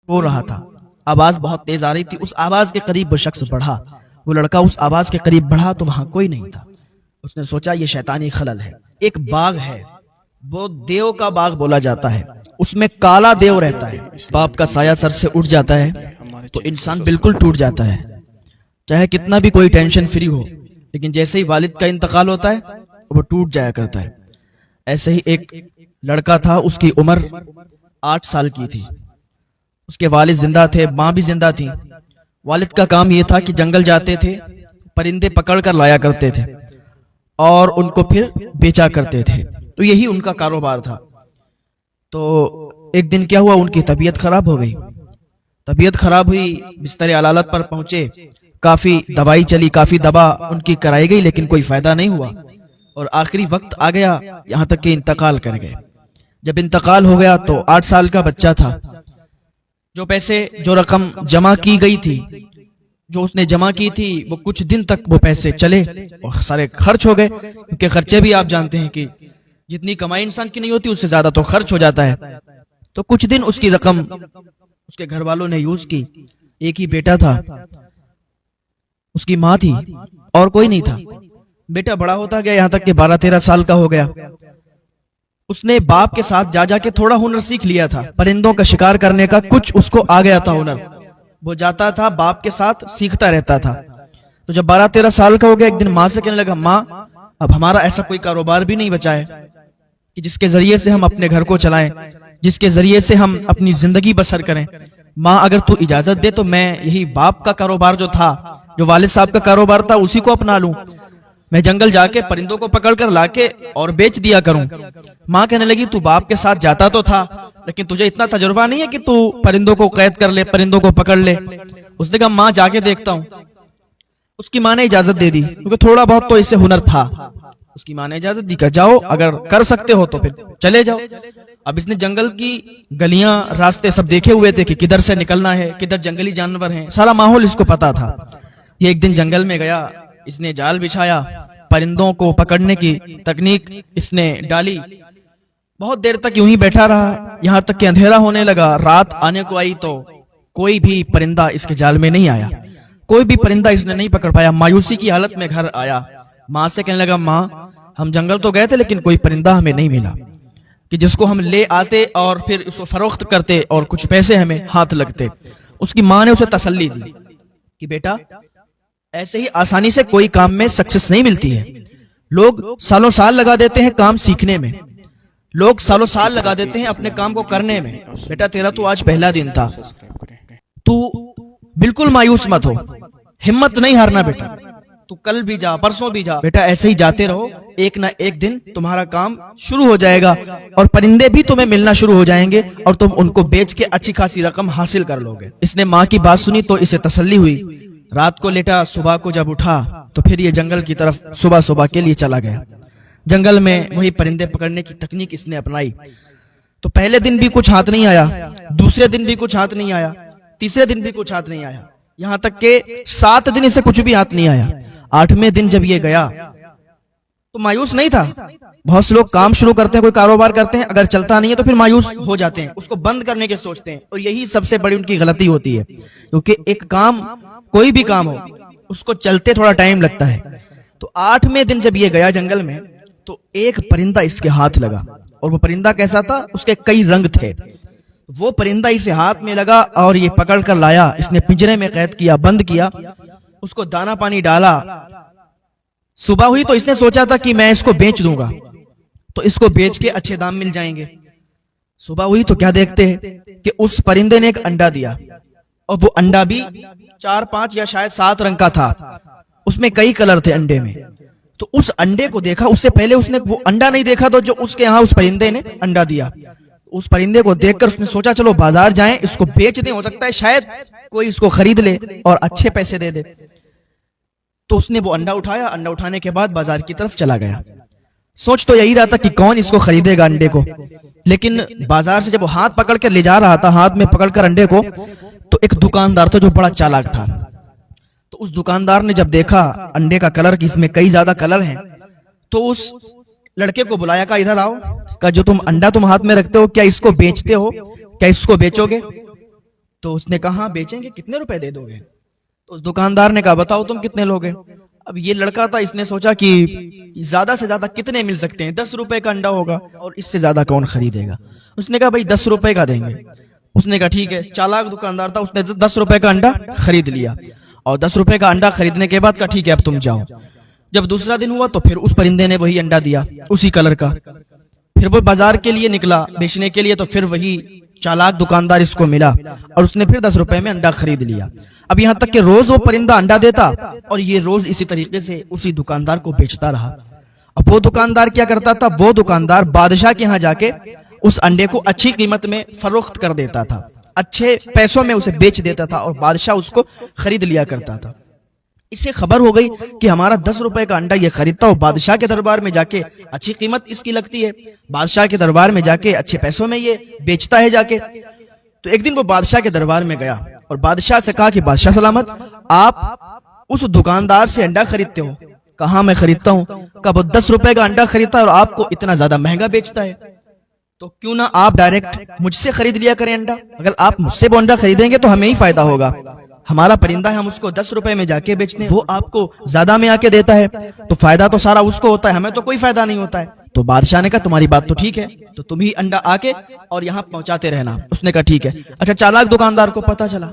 ہو رہا تھا، آواز بہت تیز آ رہی تھی. اس آواز کے قریب وہ شخص بڑھا، وہ لڑکا اس آواز کے قریب بڑھا تو وہاں کوئی نہیں تھا. اس نے سوچا یہ شیطانی خلل ہے. ایک باغ ہے، وہ دیو کا باغ بولا جاتا ہے، اس میں کالا دیو رہتا ہے. باپ کا سایہ سر سے اٹھ جاتا ہے تو انسان بالکل ٹوٹ جاتا ہے، چاہے کتنا بھی کوئی ٹینشن فری ہو، لیکن جیسے ہی والد کا انتقال ہوتا ہے وہ ٹوٹ جایا کرتا ہے. ایسے ہی ایک لڑکا تھا، اس کی عمر 8 سال کی تھی. اس کے والد زندہ تھے، ماں بھی زندہ تھی. والد کا کام یہ تھا کہ جنگل جاتے تھے، پرندے پکڑ کر لایا کرتے تھے اور ان کو پھر بیچا کرتے تھے. تو یہی ان کا کاروبار تھا. تو ایک دن کیا ہوا، ان کی طبیعت خراب ہو گئی. طبیعت خراب ہوئی، بستر علالت پر پہنچے، کافی دوائی چلی، کافی دوا ان کی کرائی گئی، لیکن کوئی فائدہ نہیں ہوا. اور آخری وقت آ گیا، یہاں تک کہ انتقال کر گئے. جب انتقال ہو گیا تو 8 سال کا بچہ تھا. جو پیسے، جو رقم جمع کی گئی تھی، جو اس نے جمع کی تھی، وہ کچھ دن تک وہ پیسے چلے اور سارے خرچ ہو گئے. کیونکہ خرچے بھی آپ جانتے ہیں کہ جتنی کمائی انسان کی نہیں ہوتی اس سے زیادہ تو خرچ ہو جاتا ہے. تو کچھ دن اس کی رقم اس کے گھر والوں نے یوز کی. ایک ہی بیٹا تھا، اس کی ماں تھی اور کوئی نہیں تھا. بیٹا بڑا ہوتا گیا، یہاں تک کہ 12-13 سال کا ہو گیا. اس نے باپ کے ساتھ جا کے تھوڑا ہنر سیکھ لیا تھا، پرندوں کا شکار کرنے کا کچھ اس کو آ گیا تھا ہنر. وہ جاتا تھا باپ کے ساتھ سیکھتا رہتا تھا. تو جب 12-13 سال کا ہو گیا، ایک دن ماں سے کہنے لگا، ماں اب ہمارا ایسا کوئی کاروبار بھی نہیں بچا ہے کہ جس کے ذریعے سے ہم اپنے گھر کو چلائیں، جس کے ذریعے سے ہم اپنی زندگی بسر کریں. ماں اگر تو اجازت دے تو میں یہی باپ کا کاروبار جو تھا، جو والد صاحب کا کاروبار تھا، اسی کو اپنا لوں. میں جنگل جا کے پرندوں کو پکڑ کر لا کے اور بیچ دیا کروں. ماں کہنے لگی، تو باپ کے ساتھ جاتا تو تھا، لیکن تجھے اتنا تجربہ نہیں ہے کہ تو پرندوں کو قید کر لے، پرندوں کو پکڑ لے. اس نے کہا، ماں جا کے دیکھتا ہوں. اس کی ماں نے اجازت دے دی، کیونکہ تھوڑا بہت تو اسے ہنر تھا. اس کی ماں نے اجازت دی کہ جاؤ، اگر کر سکتے ہو تو پھر چلے جاؤ. اب اس نے جنگل کی گلیاں، راستے سب دیکھے ہوئے تھے کہ کدھر سے نکلنا ہے، کدھر جنگلی جانور ہیں، سارا ماحول اس کو پتا تھا. یہ ایک دن جنگل میں گیا، اس نے جال بچھایا، پرندوں کو پکڑنے کی تکنیک اس نے ڈالی. بہت دیر تک یوں ہی بیٹھا رہا، یہاں تک کہ اندھیرا ہونے لگا. رات آنے کو آئی تو کوئی بھی پرندہ اس کے جال میں نہیں آیا، کوئی بھی پرندہ اس نے نہیں پکڑ پایا. مایوسی کی حالت میں گھر آیا، ماں سے کہنے لگا، ماں ہم جنگل تو گئے تھے لیکن کوئی پرندہ ہمیں نہیں ملا کہ جس کو ہم لے آتے اور پھر اس کو فروخت کرتے اور کچھ پیسے ہمیں ہاتھ لگتے. اس کی ماں نے اسے تسلی دی کہ بیٹا ایسے ہی آسانی سے کوئی کام میں سکسس نہیں ملتی ہے. لوگ سالوں سال لگا دیتے ہیں کام سیکھنے میں، لوگ سالوں سال لگا دیتے ہیں اپنے کام کو کرنے میں. بیٹا تیرا تو آج پہلا دن تھا، تو بالکل مایوس مت ہو، ہمت نہیں ہارنا بیٹا. تو کل بھی جا، پرسوں بھی جا بیٹا، ایسے ہی جاتے رہو. ایک نہ ایک دن تمہارا کام شروع ہو جائے گا اور پرندے بھی تمہیں ملنا شروع ہو جائیں گے اور تم ان کو بیچ کے اچھی خاصی رقم حاصل کر لو گے. اس نے ماں کی بات سنی تو اسے تسلی ہوئی. رات کو لیٹا، صبح کو جب اٹھا تو پھر یہ جنگل کی طرف صبح کے لیے چلا گیا. جنگل میں وہی پرندے پکڑنے کی تکنیک اس نے اپنائی. تو پہلے دن بھی کچھ ہاتھ نہیں آیا، دوسرے دن بھی کچھ ہاتھ نہیں آیا، تیسرے دن بھی کچھ ہاتھ نہیں آیا، یہاں تک کہ 7 دن اسے کچھ بھی ہاتھ نہیں آیا. 8ویں دن جب یہ گیا تو مایوس نہیں تھا. بہت سے لوگ کام شروع کرتے ہیں، کوئی کاروبار کرتے ہیں، اگر چلتا نہیں ہے تو پھر مایوس ہو جاتے ہیں، اس کو بند کرنے کے سوچتے ہیں. اور یہی سب سے بڑی ان کی غلطی ہوتی ہے، کیونکہ ایک کام، کوئی بھی کام ہو، اس کو چلتے تھوڑا ٹائم لگتا ہے. تو 8ویں دن جب یہ گیا جنگل میں تو ایک پرندہ اس کے ہاتھ لگا. اور وہ پرندہ کیسا تھا؟ اس کے کئی رنگ تھے. وہ پرندہ اسے ہاتھ میں لگا اور یہ پکڑ کر لایا، اس نے پنجرے میں قید کیا، بند کیا، اس کو دانا پانی ڈالا. صبح ہوئی تو اس نے سوچا تھا کہ میں اس کو بیچ دوں گا تو اس کو بیچ کے اچھے دام مل جائیں گے. صبح ہوئی تو کیا دیکھتے ہیں کہ اس پرندے نے ایک انڈا دیا، اور وہ انڈا بھی 4-5 یا شاید 7 رنگ کا تھا. اس میں کئی کلر تھے انڈے میں. تو اس انڈے کو دیکھا، اس سے پہلے اس نے وہ انڈا نہیں دیکھا تو جو اس کے ہاں اس پرندے نے انڈا دیا. اس پرندے کو دیکھ کر اس نے سوچا چلو بازار جائیں، اس کو بیچ دیں، ہو سکتا ہے شاید کوئی اس کو خرید لے اور اچھے پیسے دے دے. تو اس نے وہ انڈا اٹھایا، انڈا اٹھانے کے بعد بازار کی طرف چلا گیا. سوچ تو یہی رہا تھا کہ کون اس کو خریدے گا انڈے کو. لیکن بازار سے جب وہ ہاتھ پکڑ کر لے جا رہا تھا، ہاتھ میں پکڑ کر انڈے کو، تو ایک دکاندار تھا جو بڑا چالاک تھا. تو اس دکاندار نے جب دیکھا انڈے کا کلر کہ اس میں کئی زیادہ کلر ہیں، تو اس لڑکے کو بلایا، کہا ادھر آؤ، کہا جو تم انڈا ہاتھ میں رکھتے ہو، کیا اس کو بیچتے ہو؟ کیا اس کو بیچو گے؟ تو اس نے کہا بیچیں گے, کتنے روپے دے دو گے؟ تو اس دکاندار نے کہا بتاؤ تم کتنے لوگے. اب یہ لڑکا تھا, اس نے سوچا کہ زیادہ سے زیادہ کتنے مل سکتے ہیں, 10 روپے کا انڈا ہوگا اور اس سے زیادہ کون خریدے گا. اس نے کہا بھائی 10 روپے کا دیں گے. اس نے کہا ٹھیک ہے. چالاک دکاندار تھا, اس نے 10 روپے کا انڈا خرید لیا اور 10 روپے کا انڈا خریدنے کے بعد کہا ٹھیک ہے اب تم جاؤ. جب دوسرا دن ہوا تو پھر اس پرندے نے وہی انڈا دیا اسی کلر کا. پھر وہ بازار کے لیے نکلا بیچنے کے لیے, تو پھر وہی چالاک دکاندار اس کو ملا اور اس نے پھر 10 روپے میں انڈا خرید لیا. اب یہاں تک کہ روز وہ پرندہ انڈا دیتا اور یہ روز اسی طریقے سے اسی دکاندار کو بیچتا رہا. اب وہ دکاندار کیا کرتا تھا, وہ دکاندار بادشاہ کے ہاں جا کے اس انڈے کو اچھی قیمت میں فروخت کر دیتا تھا, اچھے پیسوں میں اسے بیچ دیتا تھا اور بادشاہ اس کو خرید لیا کرتا تھا. اسے خبر ہو گئی کہ ہمارا 10 روپے کا انڈا یہ خریدتا ہو, بادشاہ کے دربار میں جا کے اچھی قیمت اس کی لگتی ہے, بادشاہ کے دربار میں جا کے اچھے پیسوں میں یہ بیچتا ہے جا کے. تو ایک دن وہ بادشاہ کے دربار میں گیا اور بادشاہ سے کہا کہ بادشاہ سلامت, آپ اس دکاندار سے انڈا خریدتے ہو؟ کہاں میں خریدتا ہوں. کہا وہ 10 روپے کا انڈا خریدتا ہے اور آپ کو اتنا زیادہ مہنگا بیچتا ہے, تو کیوں نہ آپ ڈائریکٹ مجھ سے خرید لیا کریں انڈا. اگر آپ مجھ سے وہ انڈا خریدیں گے تو ہمیں ہی فائدہ ہوگا, ہمارا پرندہ ہے, ہم اس کو 10 روپے میں جا کے بیچتے ہیں, وہ آپ کو زیادہ میں آ کے دیتا ہے, تو فائدہ تو سارا اس کو ہوتا ہے, ہمیں تو کوئی فائدہ نہیں ہوتا ہے. تو بادشاہ نے کہا تمہاری بات تو ٹھیک ہے, تو تم ہی انڈا آ کے اور یہاں پہنچاتے رہنا. اس نے کہا ٹھیک ہے. اچھا چالاک دکاندار کو پتا چلا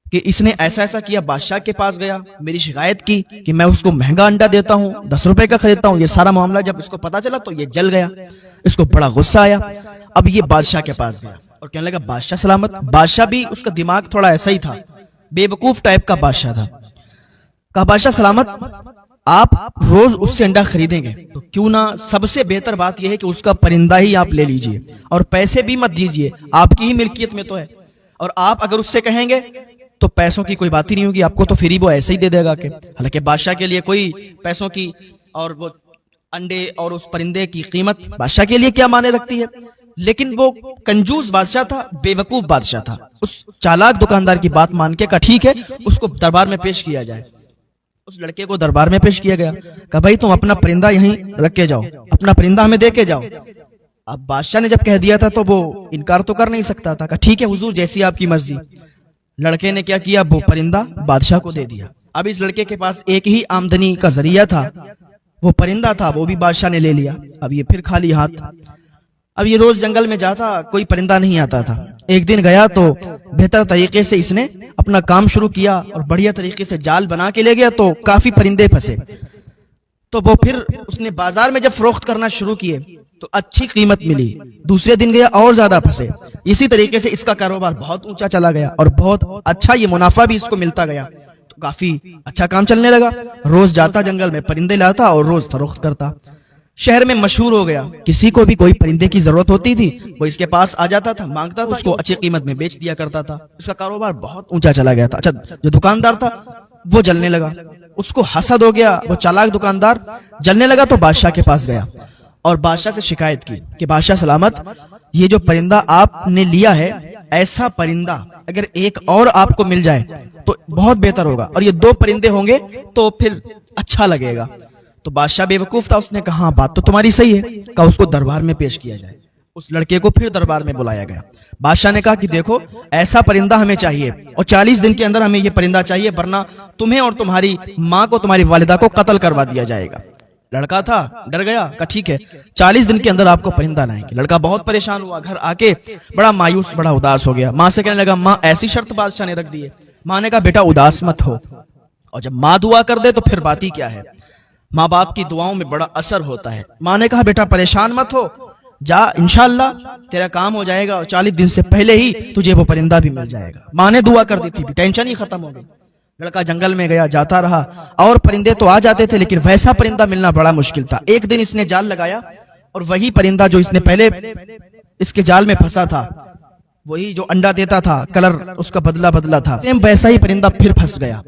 کہ اس نے ایسا ایسا کیا, بادشاہ کے پاس گیا, میری شکایت کی کہ میں اس کو مہنگا انڈا دیتا ہوں, 10 روپے کا خریدتا ہوں. یہ سارا معاملہ جب اس کو پتا چلا تو یہ جل گیا, اس کو بڑا غصہ آیا. اب یہ بادشاہ کے پاس گیا اور کہنے لگا بادشاہ سلامت. بادشاہ بھی اس کا دماغ تھوڑا ایسا ہی تھا, بے وقوف ٹائپ کا بادشاہ تھا. کہا بادشاہ سلامت, آپ روز اس سے انڈا خریدیں گے تو کیوں نہ سب سے بہتر بات یہ ہے کہ اس کا پرندہ ہی آپ لے لیجئے اور پیسے بھی مت دیجئے, آپ کی ہی ملکیت میں تو ہے. اور آپ اگر اس سے کہیں گے تو پیسوں کی کوئی بات ہی نہیں ہوگی, آپ کو تو فری وہ ایسے ہی دے دے گا. کہ حالانکہ بادشاہ کے لیے کوئی پیسوں کی اور وہ انڈے اور اس پرندے کی قیمت بادشاہ کے لیے کیا معنی رکھتی ہے, لیکن وہ کنجوس بادشاہ تھا, بے وقوف بادشاہ تھا. اس چالاک دکاندار کی بات مان کے کہا ٹھیک ہے, اس کو دربار میں پیش کیا جائے. اس لڑکے کو دربار میں پیش کیا گیا. کہا بھائی تم اپنا پرندہ یہیں رکھ کے جاؤ, اپنا پرندہ ہمیں دے کے جاؤ. اب بادشاہ نے جب کہہ دیا تھا تو وہ انکار تو کر نہیں سکتا تھا. کہا ٹھیک ہے حضور, جیسی آپ کی مرضی. لڑکے نے کیا کیا, وہ پرندہ بادشاہ کو دے دیا. اب اس لڑکے کے پاس ایک ہی آمدنی کا ذریعہ تھا, وہ پرندہ تھا, وہ بھی بادشاہ نے لے لیا. اب یہ پھر خالی ہاتھ. اب یہ روز جنگل میں جاتا, کوئی پرندہ نہیں آتا تھا. ایک دن گیا تو بہتر طریقے سے اس نے اپنا کام شروع کیا اور بڑھیا طریقے سے جال بنا کے لے گیا, تو کافی پرندے پھنسے. تو وہ پھر اس نے بازار میں جب فروخت کرنا شروع کیے تو اچھی قیمت ملی. دوسرے دن گیا اور زیادہ پھنسے. اسی طریقے سے اس کا کاروبار بہت اونچا چلا گیا اور بہت اچھا یہ منافع بھی اس کو ملتا گیا. تو کافی اچھا کام چلنے لگا. روز جاتا جنگل میں, پرندے لاتا اور روز فروخت کرتا. شہر میں مشہور ہو گیا, کسی کو بھی کوئی پرندے کی ضرورت ہوتی تھی وہ اس کے پاس آ جاتا تھا, مانگتا تھا, اس کو اچھی قیمت میں بیچ دیا کرتا تھا. اس کا کاروبار بہت اونچا چلا گیا تھا. اچھا جو دکاندار تھا وہ جلنے لگا, اس کو حسد ہو گیا. وہ چالاک دکاندار جلنے لگا تو بادشاہ کے پاس گیا اور بادشاہ سے شکایت کی کہ بادشاہ سلامت, یہ جو پرندہ آپ نے لیا ہے, ایسا پرندہ اگر ایک اور آپ کو مل جائے تو بہت بہتر ہوگا, اور یہ 2 پرندے ہوں گے تو پھر اچھا لگے گا. تو بادشاہ بے وقوف تھا, اس نے کہا ہاں بات تو تمہاری صحیح ہے. کہا اس کو دربار میں پیش کیا جائے. اس لڑکے کو پھر دربار میں بلایا گیا. بادشاہ نے کہا کہ دیکھو ایسا پرندہ ہمیں چاہیے اور 40 دن کے اندر ہمیں یہ پرندہ چاہیے, ورنہ تمہیں اور تمہاری ماں کو, تمہاری والدہ کو قتل کروا دیا جائے گا. لڑکا تھا, ڈر گیا. کہا ٹھیک ہے 40 دن کے اندر آپ کو پرندہ لائیں گے. لڑکا بہت پریشان ہوا, گھر آ کے بڑا مایوس, بڑا اداس ہو گیا. ماں سے کہنے لگا ماں ایسی شرط بادشاہ نے رکھ دی ہے. ماں نے کہا بیٹا اداس مت ہو, اور جب ماں دعا کر دے تو پھر بات ہی کیا ہے, ماں باپ کی دعاؤں میں بڑا اثر ہوتا ہے. ماں نے کہا بیٹا پریشان مت ہو, جا انشاءاللہ تیرا کام ہو جائے گا اور 40 دن سے پہلے ہی تجھے وہ پرندہ بھی مل جائے گا. ماں نے دعا کر دی تھی, ٹینشن ہی ختم ہو گئی. لڑکا جنگل میں گیا, جاتا رہا, اور پرندے تو آ جاتے تھے لیکن ویسا پرندہ ملنا بڑا مشکل تھا. ایک دن اس نے جال لگایا اور وہی پرندہ جو اس نے پہلے اس کے جال میں پھنسا تھا, وہی جو انڈا دیتا تھا, کلر اس کا بدلا تھا, ویسا ہی پرندہ پھر پھنس گیا.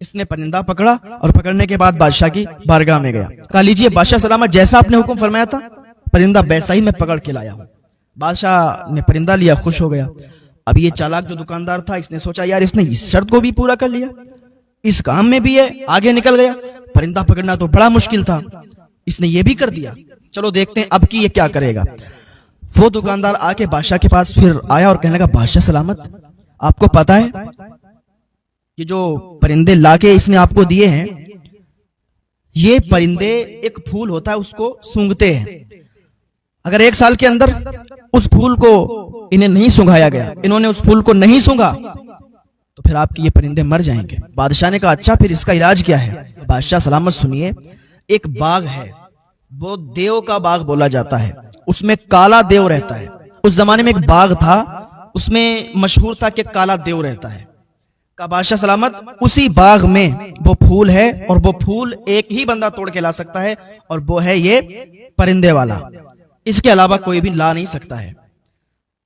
اس نے پرندہ پکڑا اور پکڑنے کے بعد بادشاہ کی بارگاہ میں گیا. کہا لیجئے بادشاہ سلامت, جیسا آپ نے حکم فرمایا تھا پرندہ ویسا ہی میں پکڑ کے لایا ہوں. بادشاہ نے پرندہ لیا, خوش ہو گیا. اب یہ چالاک جو دکاندار تھا, اس نے سوچا یار اس نے اس شرط کو بھی پورا کر لیا, اس کام میں بھی ہے, آگے نکل گیا. پرندہ پکڑنا تو بڑا مشکل تھا, اس نے یہ بھی کر دیا. چلو دیکھتے ہیں اب کی یہ کیا کرے گا. وہ دکاندار آ کے بادشاہ کے پاس پھر آیا اور کہنے لگا بادشاہ سلامت, آپ کو پتا ہے کہ جو پرندے لا کے اس نے آپ کو دیے ہیں، یہ پرندے ایک پھول ہوتا ہے اس کو سونگھتے ہیں. اگر 1 سال کے اندر اس پھول کو انہیں نہیں سونگھایا گیا، انہوں نے اس پھول کو نہیں سونگھا، تو پھر آپ کی یہ پرندے مر جائیں گے. بادشاہ نے کہا اچھا پھر اس کا علاج کیا ہے؟ بادشاہ سلامت سنیے، ایک باغ ہے، وہ دیو کا باغ بولا جاتا ہے، اس میں کالا دیو رہتا ہے. اس زمانے میں ایک باغ تھا، اس میں مشہور تھا کہ کالا دیو رہتا ہے. کہا بادشاہ سلامت اسی باغ میں وہ پھول ہے، اور وہ پھول ایک ہی بندہ توڑ کے لا سکتا ہے، اور وہ ہے یہ پرندے والا، اس کے علاوہ کوئی بھی لا نہیں سکتا ہے.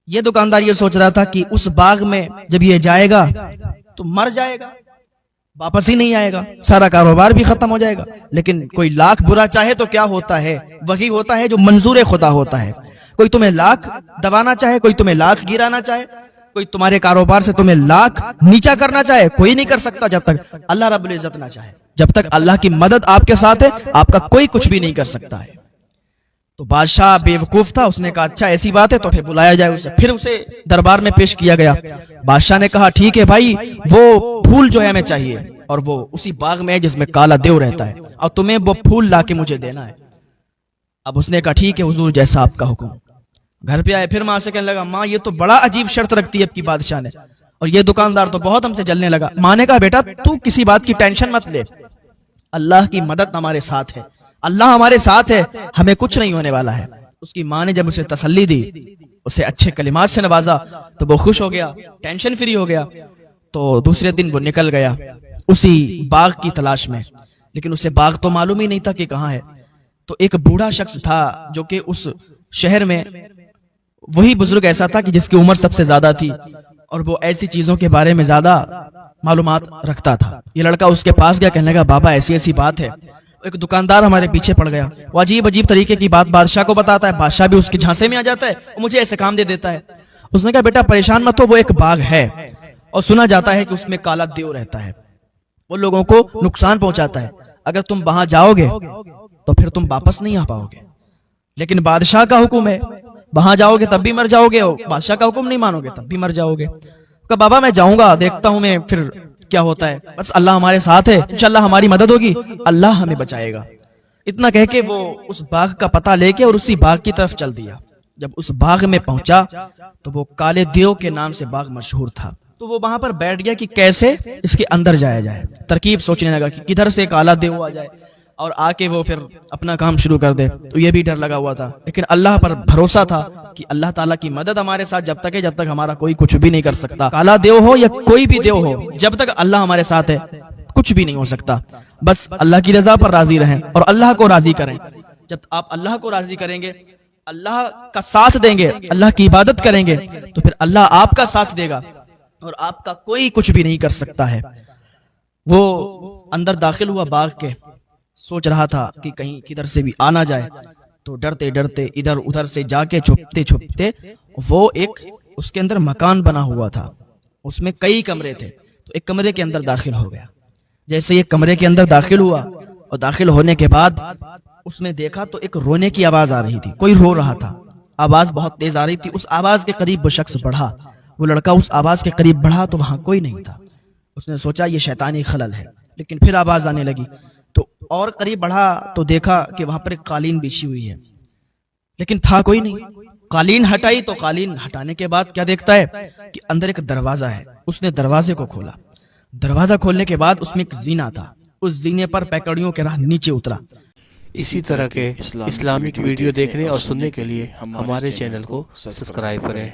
یہ دکاندار یہ سوچ رہا تھا کہ اس باغ میں جب یہ جائے گا تو مر جائے گا، واپس ہی نہیں آئے گا، سارا کاروبار بھی ختم ہو جائے گا. لیکن کوئی لاکھ برا چاہے تو کیا ہوتا ہے؟ وہی ہوتا ہے جو منظور خدا ہوتا ہے. کوئی تمہیں لاکھ دبانا چاہے، کوئی تمہیں لاکھ گرانا چاہے، کوئی تمہارے کاروبار سے تمہیں لاکھ نیچا کرنا چاہے، کوئی نہیں کر سکتا جب تک اللہ رب العزت نہ چاہے. جب تک اللہ کی مدد آپ کے ساتھ ہے، آپ کا کوئی کچھ بھی نہیں کر سکتا ہے. تو بادشاہ بے وقوف تھا، اس نے کہا اچھا ایسی بات ہے تو پھر بلایا جائے اسے. پھر اسے دربار میں پیش کیا گیا. بادشاہ نے کہا ٹھیک ہے بھائی، وہ پھول جو ہے ہمیں چاہیے، اور وہ اسی باغ میں ہے جس میں کالا دیو رہتا ہے، اور تمہیں وہ پھول لا کے مجھے دینا ہے. اب اس نے کہا ٹھیک ہے حضور جیسا آپ کا حکم. گھر پہ آئے، پھر ماں سے کہنے لگا ماں یہ تو بڑا عجیب شرط رکھتی ہے اب کی بادشاہ نے، اور یہ دکاندار تو بہت ہم سے جلنے لگا. ماں نے کہا بیٹا تو کسی بات کی ٹینشن مت لے، اللہ کی مدد ہمارے ساتھ ہے، اللہ ہمارے ساتھ ہے، ہمیں کچھ نہیں ہونے والا ہے. اس کی ماں نے جب اسے تسلی دی، اسے اچھے کلمات سے نوازا، تو وہ خوش ہو گیا، ٹینشن فری ہو گیا. تو دوسرے دن وہ نکل گیا اسی باغ کی تلاش میں، لیکن اسے باغ تو معلوم ہی نہیں تھا کہ کہاں ہے. تو ایک بوڑھا شخص تھا جو کہ اس شہر میں، وہی بزرگ ایسا تھا کہ جس کی عمر سب سے زیادہ تھی، اور وہ ایسی چیزوں کے بارے میں زیادہ معلومات رکھتا تھا. یہ لڑکا اس کے پاس گیا، کہنے لگا بابا ایسی ایسی بات ہے. ایک دکاندار ہمارے پیچھے پڑ گیا، وہ عجیب عجیب طریقے کی بات بادشاہ کو بتاتا ہے، بادشاہ بھی اس کے جھانسے میں آ جاتا ہے، وہ مجھے ایسے کام دے دیتا ہے. اس نے کہا بیٹا پریشان مت ہو، وہ ایک باغ ہے، اور سنا جاتا ہے کہ اس میں کالا دیو رہتا ہے، وہ لوگوں کو نقصان پہنچاتا ہے. اگر تم وہاں جاؤ گے تو پھر تم واپس نہیں آ پاؤ گے، لیکن بادشاہ کا حکم ہے، وہاں جاؤ گے تب بھی مر جاؤ گے، اور بادشاہ کا حکم نہیں مانو گے تب بھی مر جاؤ گے. کہا بابا میں جاؤں گا، دیکھتا ہوں میں پھر کیا ہوتا ہے، بس اللہ ہمارے ساتھ ہے، انشاءاللہ ہماری مدد ہوگی، اللہ ہمیں بچائے گا. اتنا کہہ کے وہ اس باغ کا پتہ لے کے اور اسی باغ کی طرف چل دیا. جب اس باغ میں پہنچا تو وہ کالے دیو کے نام سے باغ مشہور تھا. تو وہ وہاں پر بیٹھ گیا کہ کیسے اس کے اندر جایا جائے. ترکیب سوچنے لگا کہ کدھر سے کالا دیو آ جائے اور آ کے وہ پھر اپنا کام شروع کر دے. تو یہ بھی ڈر لگا ہوا تھا، لیکن اللہ پر بھروسہ تھا کہ اللہ تعالیٰ کی مدد ہمارے ساتھ جب تک ہے، جب تک ہمارا کوئی کچھ بھی نہیں کر سکتا. کالا دیو ہو یا کوئی بھی دیو ہو، جب تک اللہ ہمارے ساتھ ہے کچھ بھی نہیں ہو سکتا. بس اللہ کی رضا پر راضی رہیں اور اللہ کو راضی کریں. جب آپ اللہ کو راضی کریں گے، اللہ کا ساتھ دیں گے، اللہ کی عبادت کریں گے، تو پھر اللہ آپ کا ساتھ دے گا اور آپ کا کوئی کچھ بھی نہیں کر سکتا ہے. وہ اندر داخل ہوا باغ کے، سوچ رہا تھا کہ کہیں کدھر سے بھی آنا جائے. تو ڈرتے ڈرتے ادھر ادھر سے جا کے چھپتے چھپتے وہ ایک اس کے اندر مکان بنا ہوا تھا، اس میں کئی کمرے تھے. تو ایک کمرے کے اندر داخل ہو گیا. جیسے یہ کمرے کے اندر داخل ہوا اور داخل ہونے کے بعد اس میں دیکھا تو ایک رونے کی آواز آ رہی تھی، کوئی رو رہا تھا، آواز بہت تیز آ رہی تھی. اس آواز کے قریب وہ شخص بڑھا، وہ لڑکا اس آواز کے قریب بڑھا تو وہاں کوئی نہیں تھا. اس نے سوچا یہ شیطانی خلل ہے، لیکن پھر آواز آنے لگی تو اور قریب بڑھا تو دیکھا کہ وہاں پر ایک قالین بچھی ہوئی ہے، لیکن تھا کوئی نہیں. قالین ہٹائی تو قالین ہٹانے کے بعد کیا دیکھتا ہے کہ اندر ایک دروازہ ہے. اس نے دروازے کو کھولا. دروازہ کھولنے کے بعد اس میں ایک زینہ تھا، اس زینے پر پیکڑیوں کے راہ نیچے اترا. اسی طرح کے اسلامک ویڈیو دیکھنے اور سننے کے لیے ہمارے چینل کو سبسکرائب کریں.